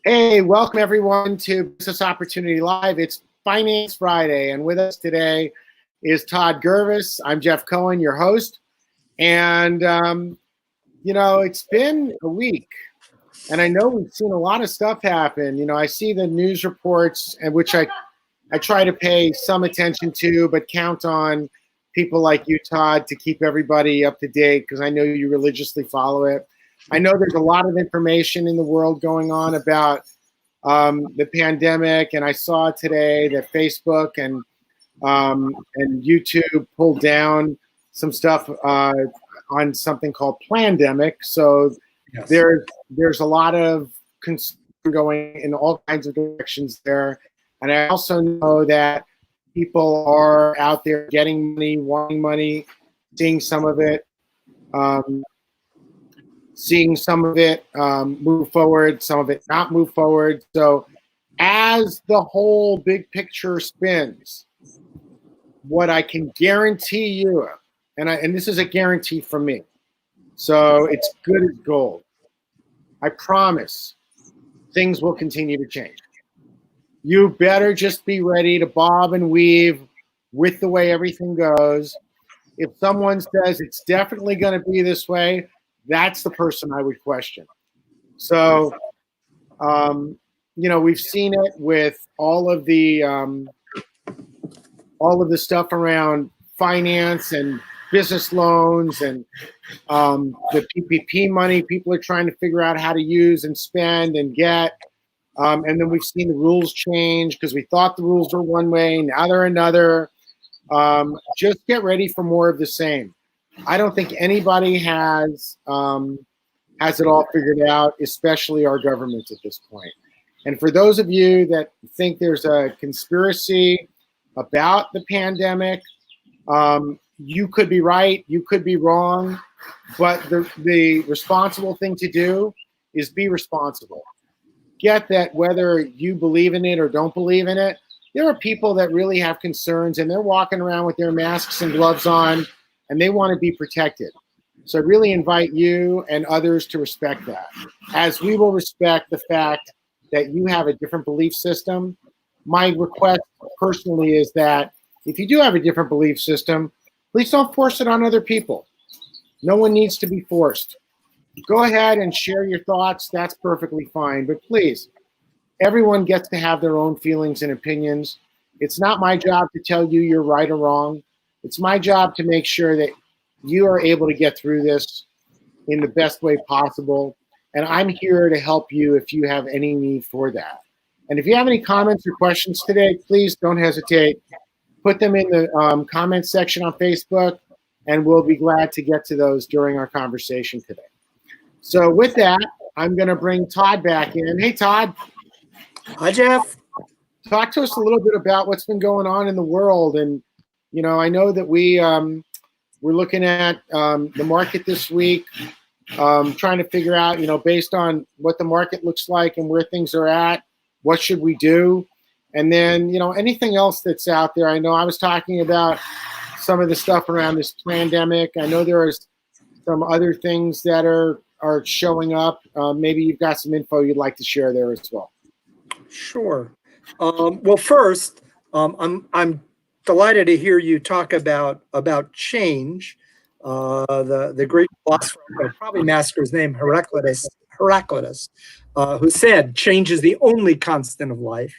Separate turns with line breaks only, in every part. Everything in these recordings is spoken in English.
Hey, welcome everyone to Business Opportunity Live. It's Finance Friday, and with us today is Todd Gurvis. I'm Jeff Cohen, your host. And, it's been a week, and I know we've seen a lot of stuff happen. I see the news reports, and which I try to pay some attention to, but count on people like you, Todd, to keep everybody up to date because I know you religiously follow it. I know there's a lot of information in the world going on about the pandemic, and I saw today that Facebook and YouTube pulled down some stuff on something called Plandemic. So yes, there's a lot of concern going in all kinds of directions there, and I also know that people are out there getting money, wanting money, seeing some of it. Move forward, some of it not move forward. So as the whole big picture spins, what I can guarantee you, and this is a guarantee from me, so it's good as gold, I promise things will continue to change. You better just be ready to bob and weave with the way everything goes. If someone says it's definitely going to be this way, that's the person I would question. So, we've seen it with all of the stuff around finance and business loans and the PPP money people are trying to figure out how to use and spend and get. And then we've seen the rules change because we thought the rules were one way, now they're another. Just get ready for more of the same. I don't think anybody has it all figured out, especially our government at this point. And for those of you that think there's a conspiracy about the pandemic, you could be right, you could be wrong, but the responsible thing to do is be responsible. Get that whether you believe in it or don't believe in it, there are people that really have concerns and they're walking around with their masks and gloves on, and they want to be protected. So I really invite you and others to respect that. As we will respect the fact that you have a different belief system, my request personally is that if you do have a different belief system, please don't force it on other people. No one needs to be forced. Go ahead and share your thoughts. That's perfectly fine. But please, everyone gets to have their own feelings and opinions. It's not my job to tell you you're right or wrong. It's my job to make sure that you are able to get through this in the best way possible. And I'm here to help you if you have any need for that. And if you have any comments or questions today, please don't hesitate. Put them in the comments section on Facebook, and we'll be glad to get to those during our conversation today. So with that, I'm going to bring Todd back in. Hey, Todd.
Hi, Jeff.
Talk to us a little bit about what's been going on in the world. And I know that we're looking at the market this week, trying to figure out, based on what the market looks like and where things are at, what should we do? And then, anything else that's out there. I know I was talking about some of the stuff around this pandemic. I know there is some other things that are showing up. Maybe you've got some info you'd like to share there as well. Sure.
Well, first, I'm delighted to hear you talk about change. The Greek philosopher, I'll probably master his name, Heraclitus, who said change is the only constant of life.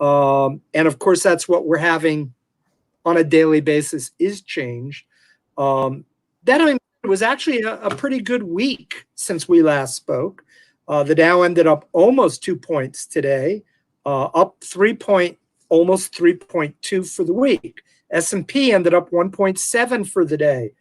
And of course, that's what we're having on a daily basis is change. It was actually a pretty good week since we last spoke. The Dow ended up almost 2 points today, up almost 3.2 for the week. S&P ended up 1.7 for the day,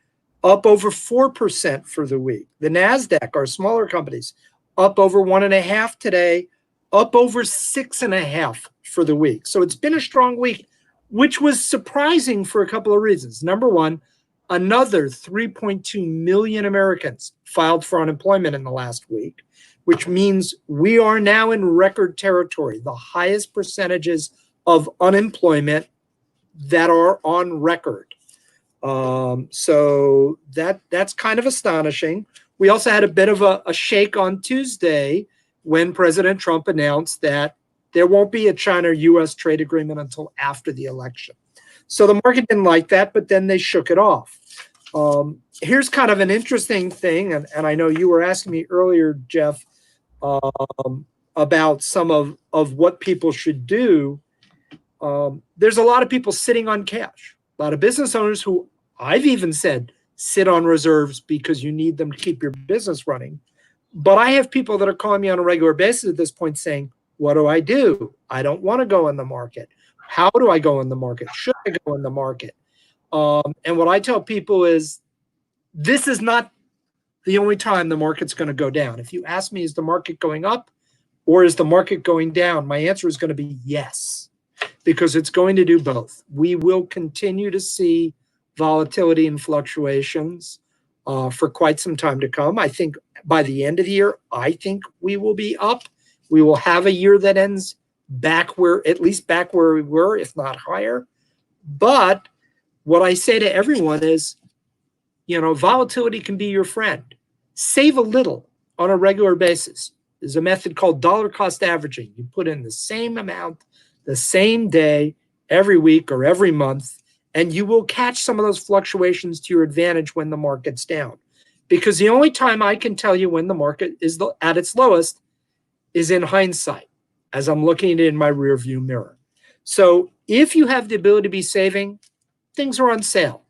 up over 4% for the week. The NASDAQ, our smaller companies, up over 1.5 today, up over 6.5 for the week. So it's been a strong week, which was surprising for a couple of reasons. Number one, another 3.2 million Americans filed for unemployment in the last week, which means we are now in record territory, the highest percentages of unemployment that are on record. So that's kind of astonishing. We also had a bit of a shake on Tuesday when President Trump announced that there won't be a China-U.S. trade agreement until after the election. So the market didn't like that, but then they shook it off. Here's kind of an interesting thing, and I know you were asking me earlier, Jeff, about some of what people should do. There's a lot of people sitting on cash, a lot of business owners who I've even said sit on reserves because you need them to keep your business running. But I have people that are calling me on a regular basis at this point saying, what do? I don't want to go in the market. How do I go in the market? Should I go in the market? And what I tell people is, this is not the only time the market's going to go down. If you ask me, is the market going up or is the market going down? My answer is going to be yes, because it's going to do both. We will continue to see volatility and fluctuations for quite some time to come. I think by the end of the year, I think we will be up. We will have a year that ends at least back where we were, if not higher. But what I say to everyone is, volatility can be your friend. Save a little on a regular basis. There's a method called dollar cost averaging. You put in the same amount, the same day, every week or every month, and you will catch some of those fluctuations to your advantage when the market's down. Because the only time I can tell you when the market is at its lowest is in hindsight, as I'm looking at it in my rear view mirror. So if you have the ability to be saving, things are on sale.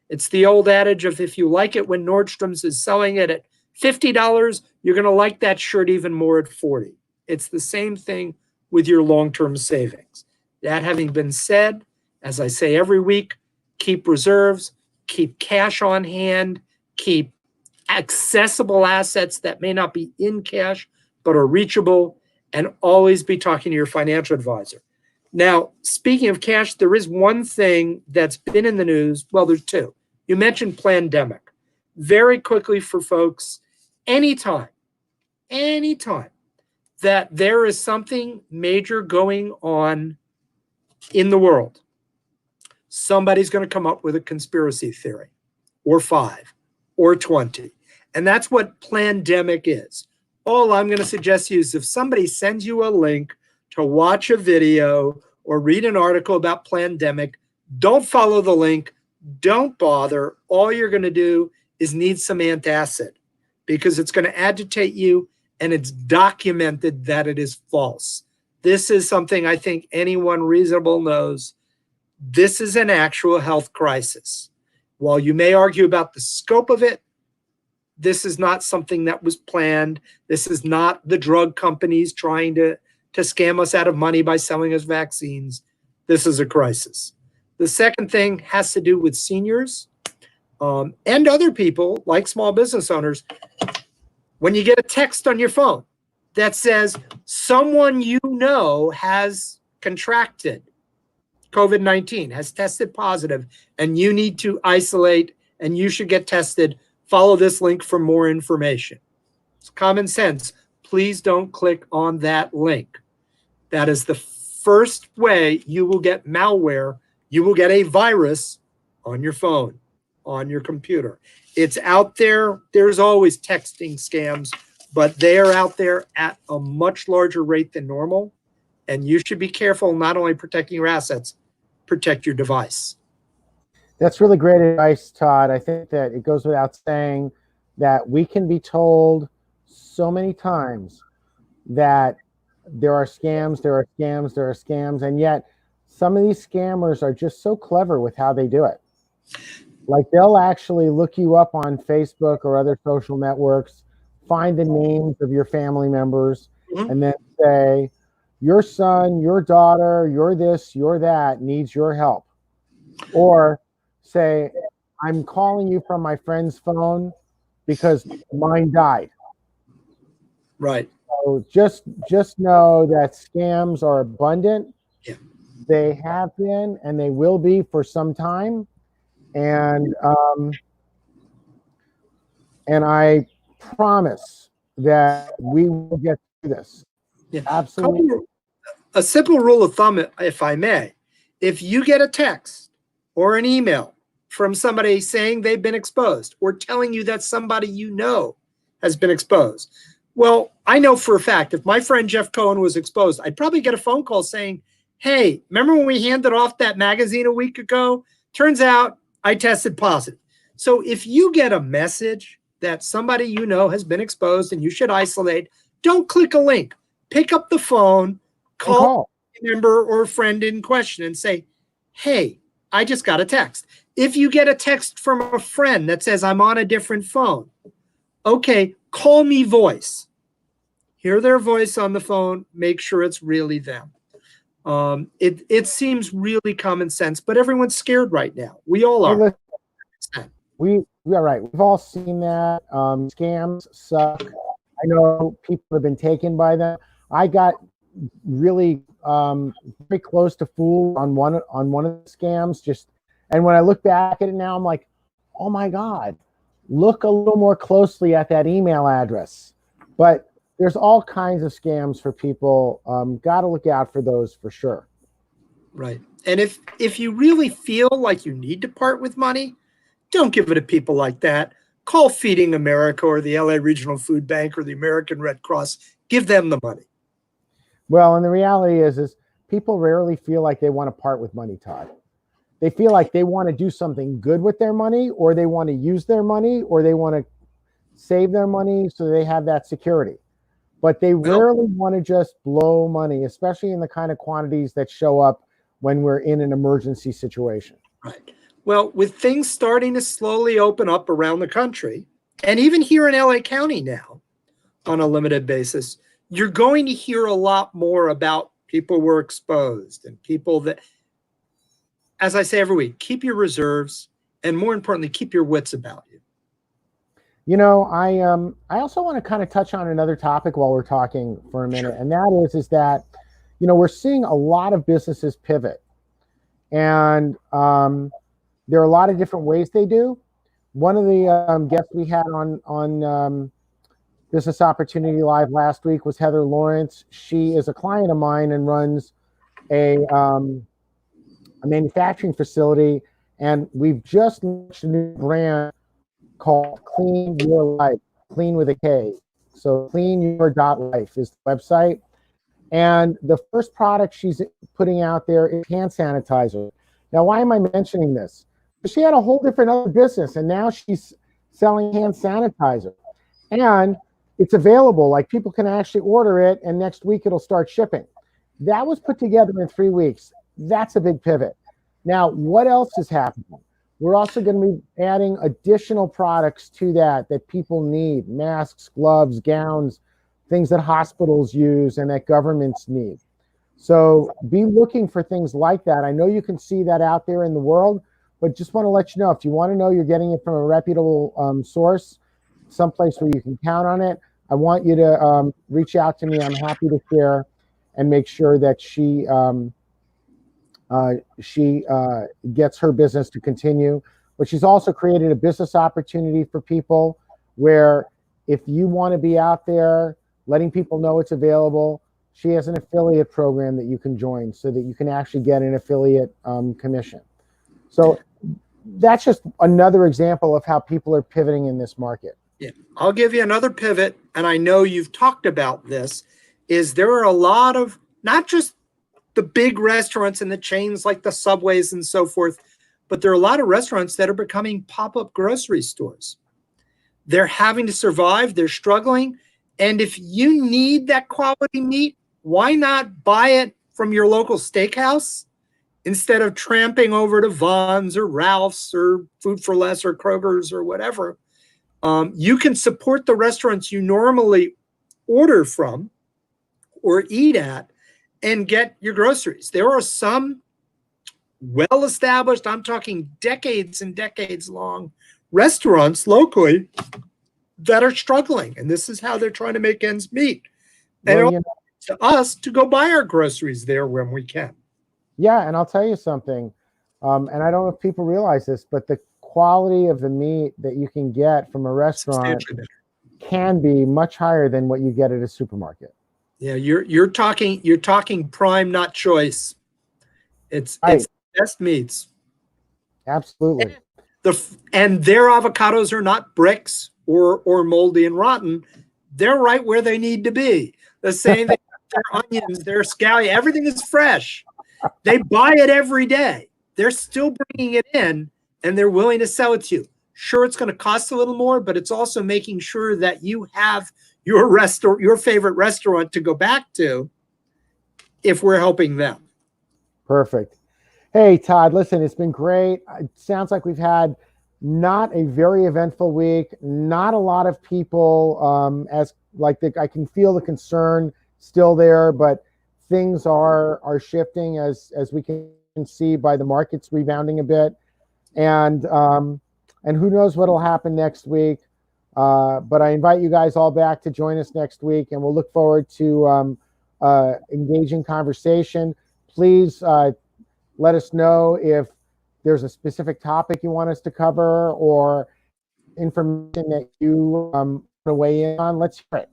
It's the old adage of, if you like it when Nordstrom's is selling it at $50, you're going to like that shirt even more at $40. It's the same thing with your long-term savings. That having been said, as I say every week, keep reserves, keep cash on hand, keep accessible assets that may not be in cash but are reachable, and always be talking to your financial advisor. Now, speaking of cash, there is one thing that's been in the news. Well, there's two. You mentioned pandemic. Very quickly for folks, anytime that there is something major going on in the world, somebody's going to come up with a conspiracy theory, or 5, or 20. And that's what plandemic is. All I'm going to suggest to you is, if somebody sends you a link to watch a video or read an article about plandemic, don't follow the link. Don't bother. All you're going to do is need some antacid, because it's going to agitate you, and it's documented that it is false. This is something I think anyone reasonable knows. This is an actual health crisis. While you may argue about the scope of it, this is not something that was planned. This is not the drug companies trying to scam us out of money by selling us vaccines. This is a crisis. The second thing has to do with seniors and other people like small business owners. When you get a text on your phone that says someone you know has contracted COVID-19, has tested positive, and you need to isolate and you should get tested, follow this link for more information. It's common sense. Please don't click on that link. That is the first way you will get malware. You will get a virus on your phone, on your computer. It's out there. There's always texting scams, but they are out there at a much larger rate than normal. And you should be careful, not only protecting your assets, protect your device.
That's really great advice, Todd. I think that it goes without saying that we can be told so many times that there are scams, there are scams, there are scams, and yet some of these scammers are just so clever with how they do it. Like, they'll actually look you up on Facebook or other social networks, find the names of your family members, and then say, your son, your daughter, your this, your that needs your help. Or say, I'm calling you from my friend's phone because mine died.
Right.
So just know that scams are abundant.
Yeah.
They have been and they will be for some time. And I promise that we will get through this.
Yeah.
Absolutely.
A simple rule of thumb, if I may, if you get a text or an email from somebody saying they've been exposed or telling you that somebody you know has been exposed, Well, I know for a fact if my friend Jeff Cohen was exposed, I'd probably get a phone call saying, hey, remember when we handed off that magazine a week ago? Turns out I tested positive. So if you get a message that somebody you know has been exposed and you should isolate, don't click a link. Pick up the phone, call a member or a friend in question and say, hey, I just got a text. If you get a text from a friend that says I'm on a different phone, okay, call me voice. Hear their voice on the phone, make sure it's really them. It seems really common sense, but everyone's scared right now. We all are.
We are right. We've all seen that. Scams suck. I know people have been taken by them. I got really very close to fool on one of the scams. And when I look back at it now, I'm like, oh my God, look a little more closely at that email address. But there's all kinds of scams for people. Got to look out for those for sure.
Right. And if you really feel like you need to part with money, don't give it to people like that. Call Feeding America or the LA Regional Food Bank or the American Red Cross. Give them the money.
Well, and the reality is people rarely feel like they want to part with money, Todd. They feel like they want to do something good with their money, or they want to use their money, or they want to save their money so they have that security. But they rarely want to just blow money, especially in the kind of quantities that show up when we're in an emergency situation.
Right. Well, with things starting to slowly open up around the country, and even here in LA County now, on a limited basis, you're going to hear a lot more about people who were exposed and people that, as I say every week, keep your reserves and more importantly, keep your wits about you.
You know, I also want to kind of touch on another topic while we're talking for a minute, and that is that, you know, we're seeing a lot of businesses pivot, and there are a lot of different ways they do. One of the guests we had on Business Opportunity Live last week was Heather Lawrence. She is a client of mine and runs a manufacturing facility, and we've just launched a new brand called Clean Your Life, clean with a K. So cleanyour.life is the website. And the first product she's putting out there is hand sanitizer. Now, why am I mentioning this? Because she had a whole different other business, and now she's selling hand sanitizer. And it's available, like people can actually order it, and next week it'll start shipping. That was put together in 3 weeks. That's a big pivot. Now, what else is happening? We're also going to be adding additional products to that people need: masks, gloves, gowns, things that hospitals use and that governments need. So be looking for things like that. I know you can see that out there in the world, but just want to let you know, if you want to know you're getting it from a reputable source, someplace where you can count on it, I want you to reach out to me. I'm happy to share and make sure that she gets her business to continue. But she's also created a business opportunity for people where if you want to be out there letting people know it's available, she has an affiliate program that you can join so that you can actually get an affiliate commission. So that's just another example of how people are pivoting in this market.
Yeah, I'll give you another pivot, and I know you've talked about this, is there are a lot of, not just the big restaurants and the chains like the Subways and so forth, but there are a lot of restaurants that are becoming pop-up grocery stores. They're having to survive, they're struggling, and if you need that quality meat, why not buy it from your local steakhouse instead of tramping over to Vons or Ralph's or Food for Less or Kroger's or whatever? You can support the restaurants you normally order from or eat at and get your groceries. There are some well-established, I'm talking decades and decades long restaurants locally that are struggling. And this is how they're trying to make ends meet. And
Well,
to us to go buy our groceries there when we can.
Yeah, and I'll tell you something, and I don't know if people realize this, but the quality of the meat that you can get from a restaurant can be much higher than what you get at a supermarket.
Yeah, you're talking prime, not choice. It's best meats.
Absolutely.
And their avocados are not bricks or moldy and rotten. they're right where they need to be. The same thing, their onions, their scallion, everything is fresh. They buy it every day. They're still bringing it in, and they're willing to sell it to you. Sure, it's going to cost a little more, but it's also making sure that you have your favorite restaurant to go back to if we're helping them.
Perfect. Hey, Todd, listen, it's been great. It sounds like we've had not a very eventful week, not a lot of people I can feel the concern still there, but things are shifting as we can see by the markets rebounding a bit. And who knows what'll happen next week. But I invite you guys all back to join us next week, and we'll look forward to engaging conversation. Please let us know if there's a specific topic you want us to cover or information that you want to weigh in on. Let's hear it.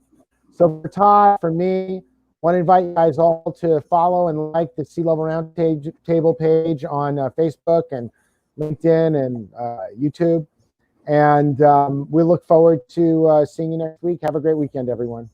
So for Todd, for me, I want to invite you guys all to follow and like the C-Level Roundtable page on Facebook and LinkedIn and YouTube. And we look forward to seeing you next week. Have a great weekend, everyone.